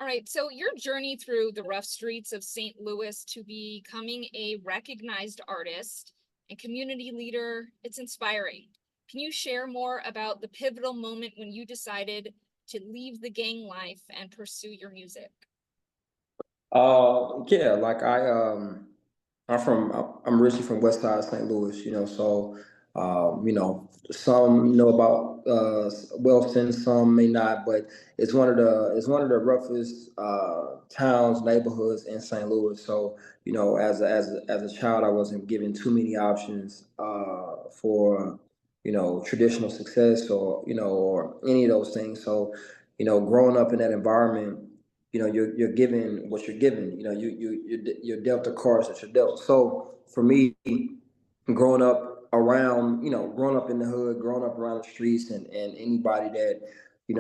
All right, so your journey through the rough streets of St. Louis to becoming a recognized artist and community leader, it's inspiring. Can you share more about the pivotal moment when you decided to leave the gang life and pursue your music? Yeah, I'm originally from West Side St. Louis, so some know about Wellston, some may not, but it's one of the roughest towns, neighborhoods in St. Louis. So, as a child, I wasn't given too many options for traditional success or any of those things. So, growing up in that environment, you're given what you're given. You're dealt the cards that you're dealt. So for me, growing up in the hood, growing up around the streets, and anybody that in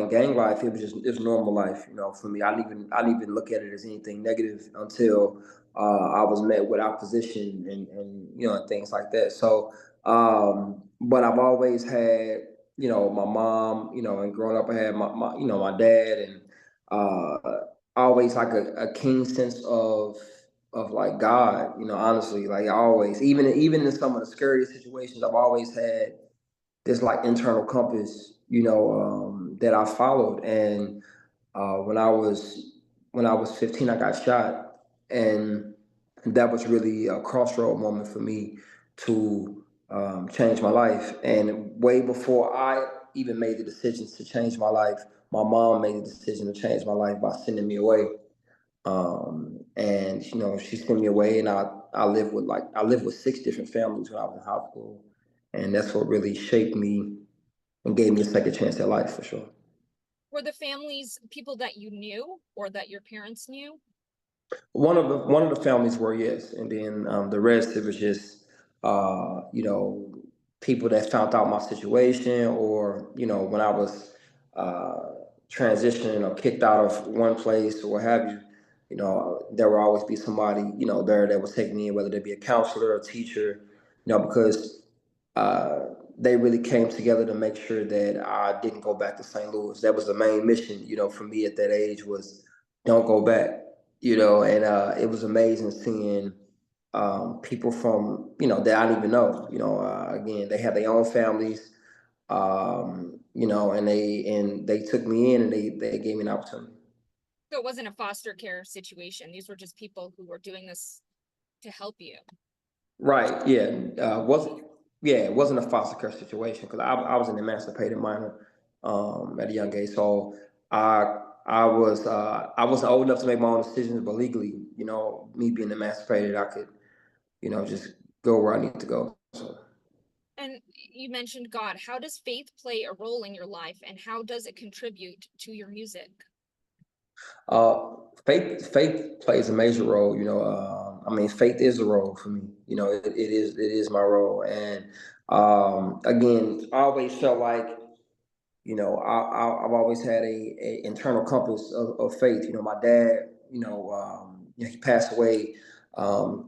gang life, it's normal life. For me, I didn't even look at it as anything negative until I was met with opposition and things like that. So, but I've always had my mom, and growing up, I had my dad, and always like a keen sense of like God, honestly, like I always, even in some of the scariest situations, I've always had this like internal compass, that I followed. And uh, when I was when I was 15, I got shot, and that was really a crossroad moment for me to change my life. And way before I even made the decisions to change my life, my mom made the decision to change my life by sending me away. And she sent me away, and I lived with six different families when I was in high school, and that's what really shaped me and gave me a second chance at life for sure. Were the families people that you knew or that your parents knew? One of the families were, yes, and then the rest, it was just people that found out my situation, or when I was uh, transitioning or kicked out of one place or what have you. There will always be somebody there that was taking me in, whether they be a counselor, a teacher, because uh, they really came together to make sure that I didn't go back to St. Louis. That was the main mission, for me at that age, was don't go back. And it was amazing seeing people from that I didn't even know. Again, they had their own families, and they took me in, and they gave me an opportunity. So it wasn't a foster care situation. These were just people who were doing this to help you. Right? Yeah. Wasn't Yeah. It wasn't a foster care situation, because I was an emancipated minor at a young age. So I wasn't old enough to make my own decisions, but legally, me being emancipated, I could just go where I need to go. So. And you mentioned God. How does faith play a role in your life and how does it contribute to your music? Faith plays a major role. I mean, faith is a role for me. It is my role. And again, I always felt like I've always had a internal compass of faith. My dad, he passed away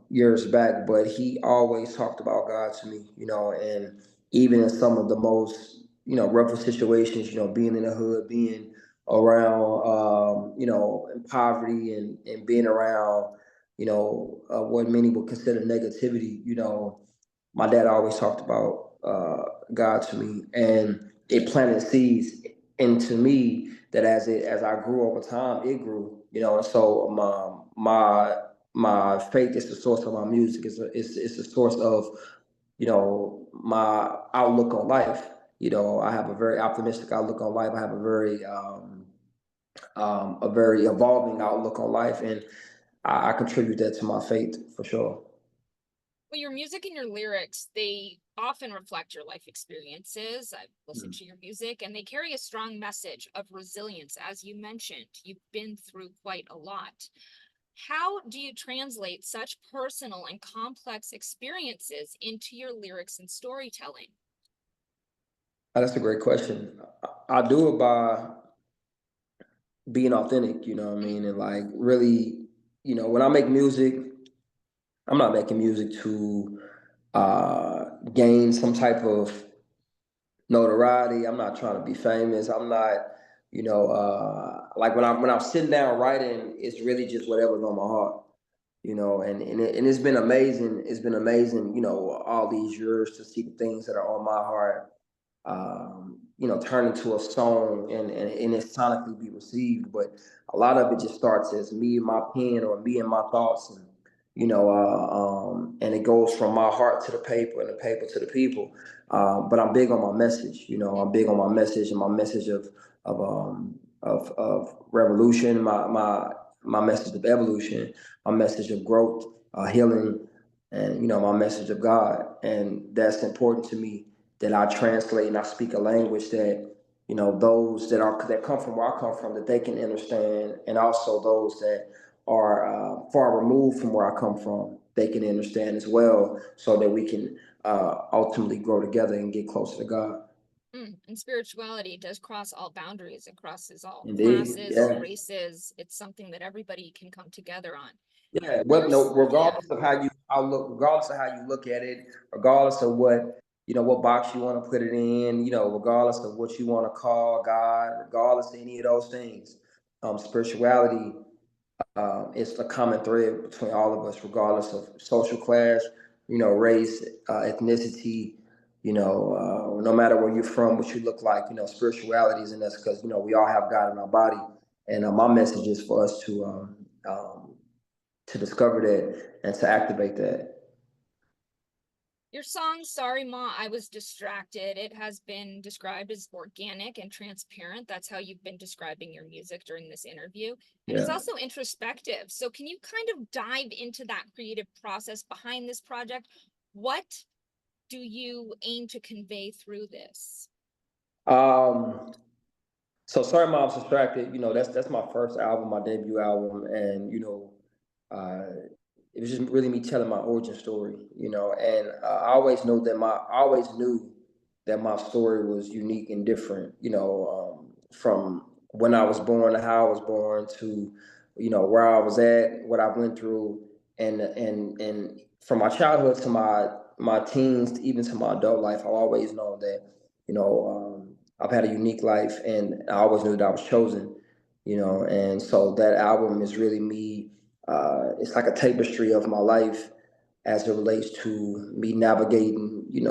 years back, but he always talked about God to me. And even in some of the most rougher situations, being in the hood, being around in poverty, and being around what many would consider negativity. My dad always talked about God to me, and it planted seeds into me that as I grew over time, it grew. And so my faith is the source of my music. It's the source of my outlook on life. I have a very optimistic outlook on life. I have a very evolving outlook on life, and I contribute that to my faith for sure. Well, your music and your lyrics, they often reflect your life experiences. I've listened to your music, and they carry a strong message of resilience. As you mentioned, you've been through quite a lot. How do you translate such personal and complex experiences into your lyrics and storytelling? That's a great question. I do it by being authentic, you know what I mean? And like really, when I make music, I'm not making music to gain some type of notoriety. I'm not trying to be famous. I'm not. Like when I'm sitting down writing, it's really just whatever's on my heart. And it's been amazing. It's been amazing, all these years to see the things that are on my heart, turn into a song and it sonically be received. But a lot of it just starts as me and my pen or me and my thoughts, and it goes from my heart to the paper and the paper to the people. But I'm big on my message. I'm big on my message and my message of revolution, my message of evolution, my message of growth, healing, and my message of God. And that's important to me, that I translate and I speak a language that those that come from where I come from, that they can understand, and also those that are far removed from where I come from, they can understand as well, so that we can ultimately grow together and get closer to God. And spirituality does cross all boundaries. It crosses all Indeed, classes, all yeah, races. It's something that everybody can come together on. yeah. Well, Well, no, regardless of how you outlook, regardless of how you look at it, regardless of what box you want to put it in, regardless of what you want to call God, regardless of any of those things, spirituality it's the common thread between all of us, regardless of social class, race, ethnicity, no matter where you're from, what you look like, spirituality is in us, because, we all have God in our body. And my message is for us to discover that and to activate that. your song, Sorry Ma, I Was Distracted, it has been described as organic and transparent. That's how you've been describing your music during this interview. And it's Yeah. also introspective. So can you kind of dive into that creative process behind this project? What do you aim to convey through this? Um, So sorry, Mom's distracted. That's my first album, my debut album, and it was just really me telling my origin story. And I always knew that my story was unique and different. From when I was born to how I was born to, where I was at, what I went through, and from my childhood to my teens, even to my adult life, I always known that, I've had a unique life, and I always knew that I was chosen. And so that album is really me. It's like a tapestry of my life as it relates to me navigating, me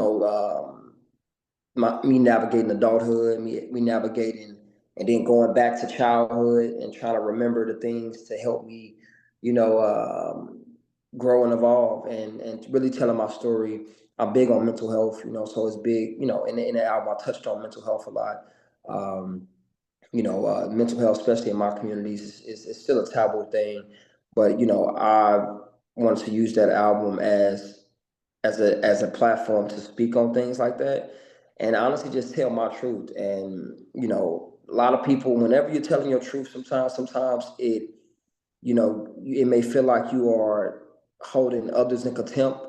navigating adulthood, me navigating, and then going back to childhood and trying to remember the things to help me, you know, um, grow and evolve, and really telling my story. I'm big on mental health, so it's big, in the album I touched on mental health a lot. Um, Mental health, especially in my communities, is still a taboo thing. But I wanted to use that album as a platform to speak on things like that, and honestly, just tell my truth. And a lot of people, whenever you're telling your truth, sometimes it may feel like you are holding others in contempt,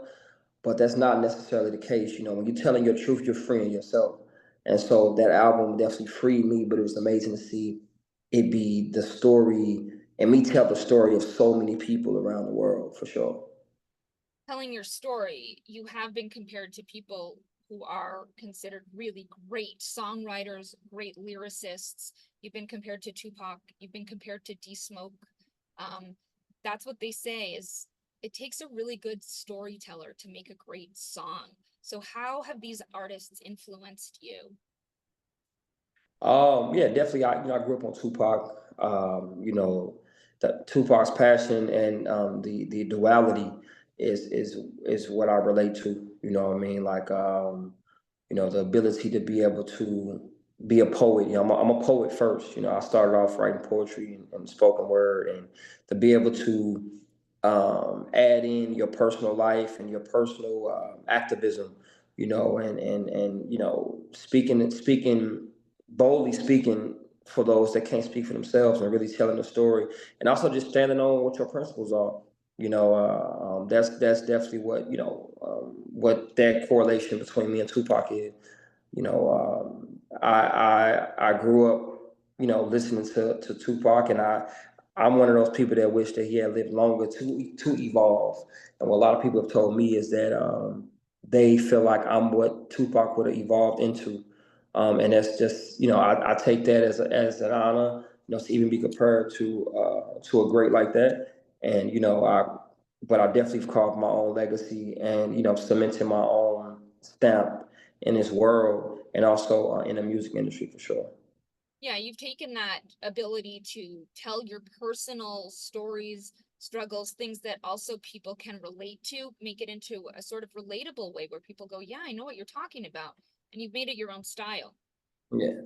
but that's not necessarily the case. When you're telling your truth, you're freeing yourself. And so that album definitely freed me, but it was amazing to see it be the story and me tell the story of so many people around the world, for sure. Telling your story, you have been compared to people who are considered really great songwriters, great lyricists. You've been compared to Tupac, you've been compared to D Smoke. Um, that's what they say is it takes a really good storyteller to make a great song. So how have these artists influenced you? Yeah, definitely. I grew up on Tupac. That Tupac's passion and the duality is what I relate to. You know what I mean? Like the ability to be able to be a poet. I'm a poet first. I started off writing poetry and spoken word, and to be able to add in your personal life and your personal activism, and speaking boldly, speaking for those that can't speak for themselves, and really telling the story, and also just standing on what your principles are. That's definitely what that correlation between me and Tupac is. I grew up, listening to Tupac, and I'm one of those people that wish that he had lived longer to evolve. And what a lot of people have told me is that they feel like I'm what Tupac would have evolved into. And that's just, I take that as an honor, to even be compared to a great like that. And but I definitely carved my own legacy and cemented my own stamp in this world and also in the music industry for sure. Yeah, you've taken that ability to tell your personal stories, struggles, things that also people can relate to, make it into a sort of relatable way where people go, yeah, I know what you're talking about. And you've made it your own style. Yeah.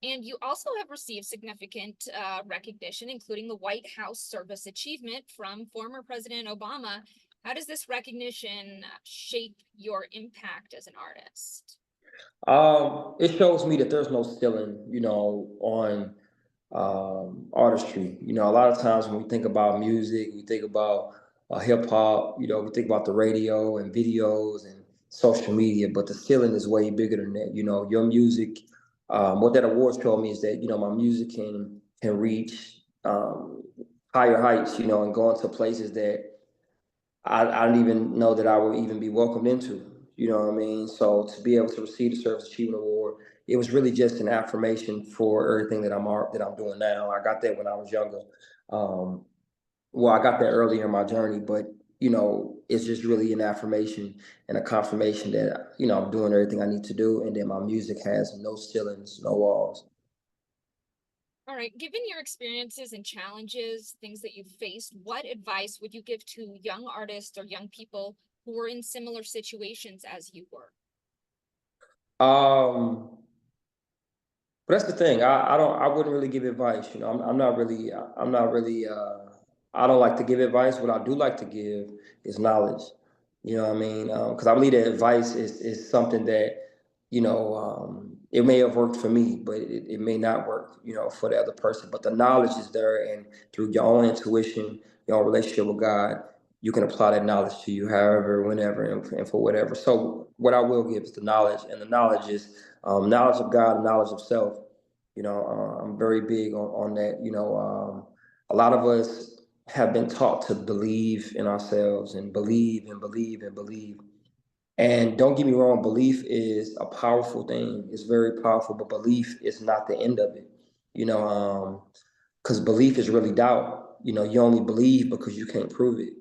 And you also have received significant recognition, including the White House Service Achievement from former President Obama. How does this recognition shape your impact as an artist? It shows me that there's no ceiling, on artistry. A lot of times when we think about music, we think about hip hop, we think about the radio and videos and social media, but the ceiling is way bigger than that. Your music, what that award showed me is that, my music can reach higher heights, and go into places that I didn't even know that I would even be welcomed into. You know what I mean? So to be able to receive the Service Achievement Award, it was really just an affirmation for everything that I'm doing now. I got that when I was younger. Um, well, I got that earlier in my journey, but it's just really an affirmation and a confirmation that I'm doing everything I need to do, and that my music has no ceilings, no walls. All right, given your experiences and challenges, things that you've faced, what advice would you give to young artists or young people who were in similar situations as you were? Um, But that's the thing. I wouldn't really give advice. I'm not really, I don't like to give advice. What I do like to give is knowledge. You know what I mean? Because I believe that advice is something that, it may have worked for me, but it may not work, for the other person. But the knowledge is there. And through your own intuition, your own relationship with God, you can apply that knowledge to you however, whenever, and for whatever. So what I will give is the knowledge. And the knowledge is knowledge of God, knowledge of self. I'm very big on that. A lot of us have been taught to believe in ourselves and believe and believe and believe. And don't get me wrong, belief is a powerful thing. It's very powerful, but belief is not the end of it. Because belief is really doubt. You only believe because you can't prove it.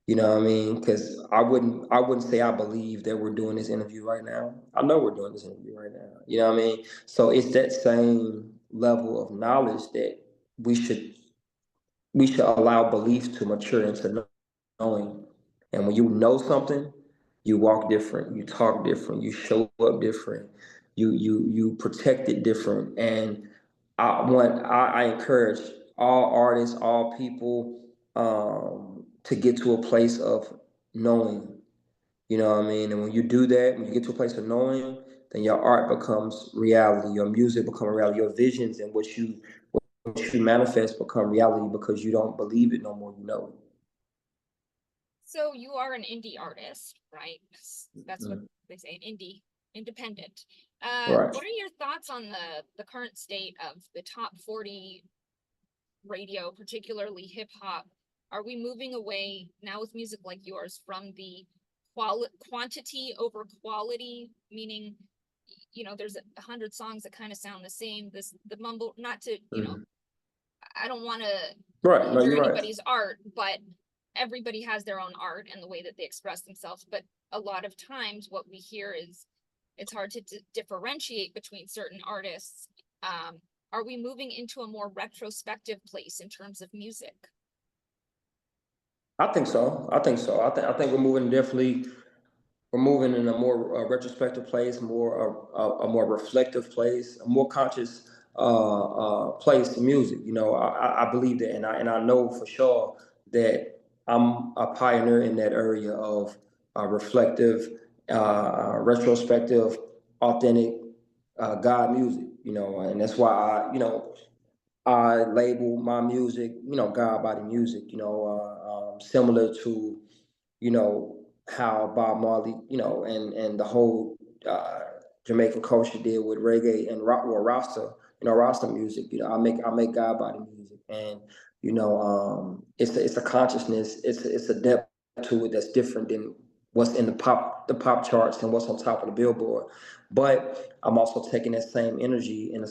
You know what I mean? Because I wouldn't say I believe that we're doing this interview right now. I know we're doing this interview right now. You know what I mean? So it's that same level of knowledge that we should we should allow beliefs to mature into knowing. And when you know something, you walk different, you talk different, you show up different, you protect it different. And I encourage all artists, all people, to get to a place of knowing. You know what I mean? And when you do that, when you get to a place of knowing, then your art becomes reality, your music becomes reality, your visions and what you manifest become reality because you don't believe it no more, you know it. So you are an indie artist, right? That's what Mm. they say, indie, independent. Right. What are your thoughts on the current state of the top 40 radio, particularly hip hop? Are we moving away now with music like yours from the quantity over quality, meaning there's 100 songs that kind of sound the same. The mumble, not to, Mm. I don't want to Right. No, injure you're right. anybody's art, but everybody has their own art and the way that they express themselves. But a lot of times what we hear is it's hard to differentiate between certain artists. Are we moving into a more retrospective place in terms of music? I think so. I think we're moving in a more retrospective place, a more reflective place, a more conscious place to music. I believe that, and I know for sure that I'm a pioneer in that area of reflective, retrospective, authentic God music. And that's why I label my music, God body music. Similar to how Bob Marley, and the whole Jamaican culture did with reggae and Rasta, Rasta music. I make God body music, and it's a consciousness, it's a depth to it that's different than what's in the pop charts and what's on top of the Billboard. But I'm also taking that same energy and the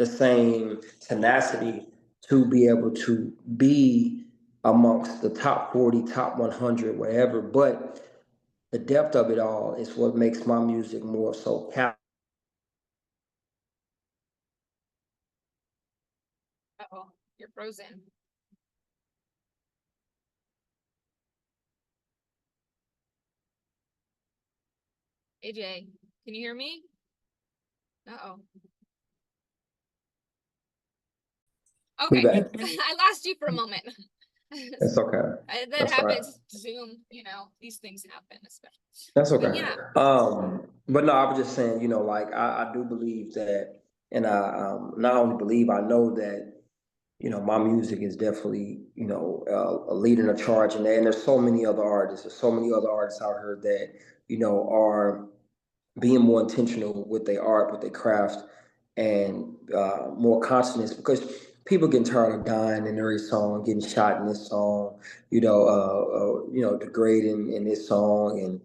same tenacity to be able to be amongst the top 40, top 100, wherever. But the depth of it all is what makes my music more so Uh-oh, you're frozen. AJ, can you hear me? Uh-oh. me Okay, back. I lost you for a moment. That's okay. That That's right. happens. Zoom, these things happen, especially. That's But okay. yeah, But no, I was just saying, like I do believe that, and I not only believe, I know that, my music is definitely, a leading a charge in that. And there's so many other artists, there's so many other artists out here that, are being more intentional with their art, with their craft, and more consciousness, because people getting tired of dying in every song, getting shot in this song, degrading in this song, and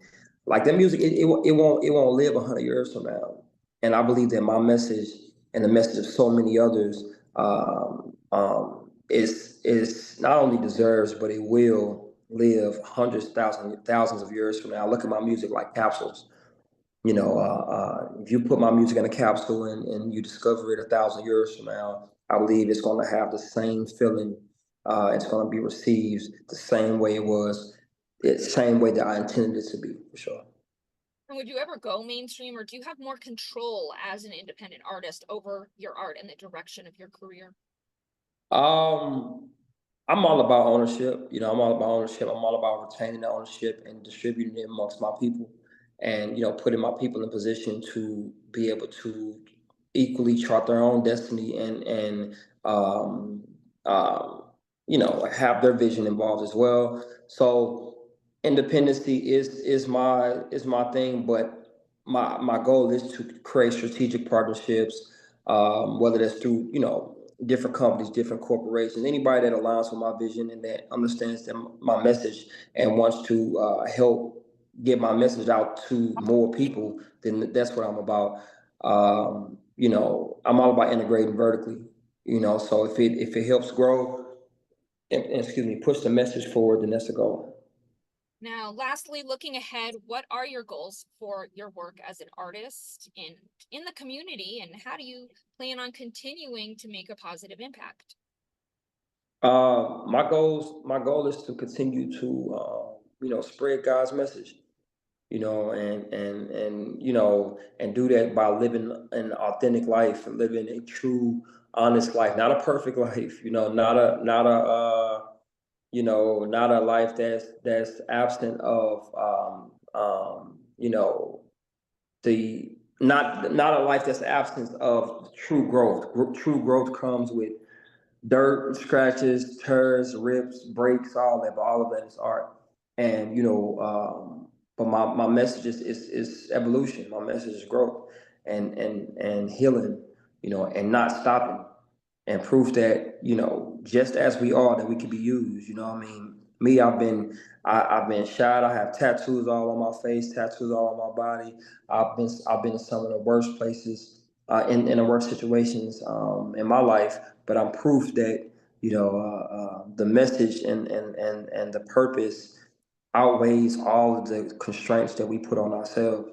like that music, it won't live 100 years from now. And I believe that my message and the message of so many others is not only deserves, but it will live hundreds, thousands of years from now. Look at my music like capsules. If you put my music in a capsule and you discover it 1,000 years from now, I believe it's going to have the same feeling. It's going to be received the same way it was, the same way that I intended it to be, for sure. and would you ever go mainstream, or do you have more control as an independent artist over your art and the direction of your career? Um, I'm all about ownership. I'm all about ownership. I'm all about retaining the ownership and distributing it amongst my people, and putting my people in position to be able to equally chart their own destiny and um, um, have their vision involved as well. So independency is my thing, but my goal is to create strategic partnerships, whether that's through different companies, different corporations, anybody that aligns with my vision and that understands my message and wants to help get my message out to more people, then that's what I'm about. I'm all about integrating vertically. So if it helps grow and excuse me, push the message forward, then that's a goal. Now, lastly, looking ahead, what are your goals for your work as an artist in the community, and how do you plan on continuing to make a positive impact? My goal is to continue to spread God's message, and do that by living an authentic life, and living a true, honest life, not a perfect life, not a life that's absent of the not a life that's absent of true growth. True growth comes with dirt, scratches, tears, rips, breaks, all that, but all of that is art. And but my message is evolution. My message is growth and healing, and not stopping, and proof that just as we are, that we can be used. I mean, me, I've been shot. I have tattoos all on my face, tattoos all on my body. I've been in some of the worst places, in the worst situations, in my life, but I'm proof that the message and the purpose outweighs all of the constraints that we put on ourselves.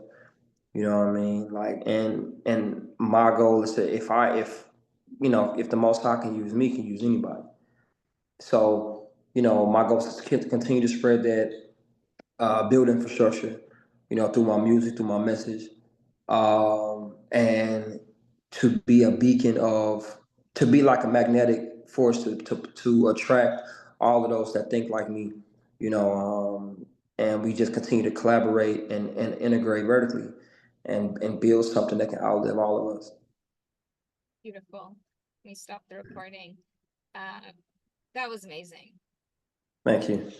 You know what I mean? Like, and my goal is to, if the Most High can use me, can use anybody. So my goal is to continue to spread that, build infrastructure, through my music, through my message, and to be a beacon to be like a magnetic force to attract all of those that think like me, and we just continue to collaborate and integrate vertically and build something that can outlive all of us. Beautiful. Let me stop the recording. Uh, that was amazing. Thank you.